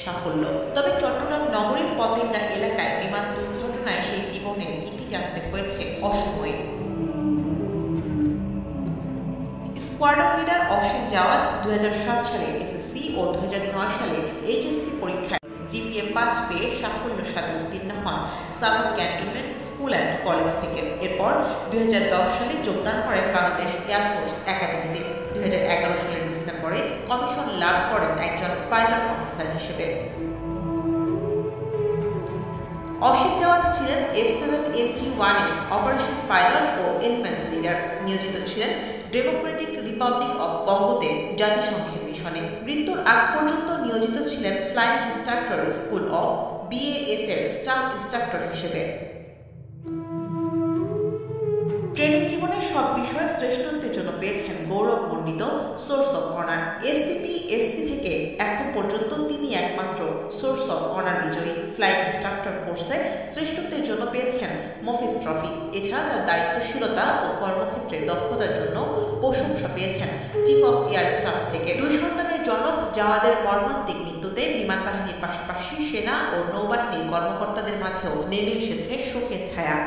সাফল্য। তবে চট্টগ্রাম নগরীর পতেঙ্গা এলাকায় বিমান দুর্ঘটনায় সেই জীবনের ইতি টানতে হয়েছে অসময়ে। স্কোয়াড্রন লিডার অসীম জাওয়াদ 2007 সালে এসএসসি ও 2009 সালে এইচএসসি পরীক্ষায় জিপিএ 5 পেয়ে সাফল্যের সাথে উত্তীর্ণ হন Savar cantonment school and college থেকে। এরপর 2010 সালে যোগদান করেন বাংলাদেশ এয়ারফোর্স একাডেমিতে। 2011 সালের ডিসেম্বরে কমিশন লাভ করেন একজন পাইলট অফিসার হিসেবে। অসীম জাওয়াদ ছিলেন F7MG-1 এর অপারেশন পাইলট ও এলিমেন্ট লিডার। নিয়োজিত ছিলেন ডেমোক্রেটিক রিপাবলিক অব কঙ্গোতে জাতিসংঘের মিশনে। মৃত্যুর আগ পর্যন্ত নিয়োজিত ছিলেন flying instructor school of BAF এর স্টাফ ইনস্ট্রাক্টর হিসেবে। ট্রেনিং জীবনের সব বিষয়ে শ্রেষ্ঠত্বের জন্য পেয়েছেন গৌরবমণ্ডিত সোর্স অফ অনার। SCP-SC থেকে এখন পর্যন্ত তিনি একমাত্র সোর্স অফ অনার বিজয়ী। ফ্লাইং ইনস্ট্রাক্টর কোর্সে শ্রেষ্ঠত্বের জন্য পেয়েছেন মফিজ ট্রফি। এছাড়া তার দায়িত্বশীলতা ও কর্মক্ষেত্রে দক্ষতার জন্য প্রশংসা পেয়েছেন চিফ অফ এয়ার স্টাফ থেকে। 2 সন্তানের জনক জাওয়াদের মর্মান্তিক মৃত্যুতে বিমান বাহিনীর পাশাপাশি সেনা ও নৌবাহিনীর কর্মকর্তাদের মাঝেও নেমে এসেছে শোকের ছায়া।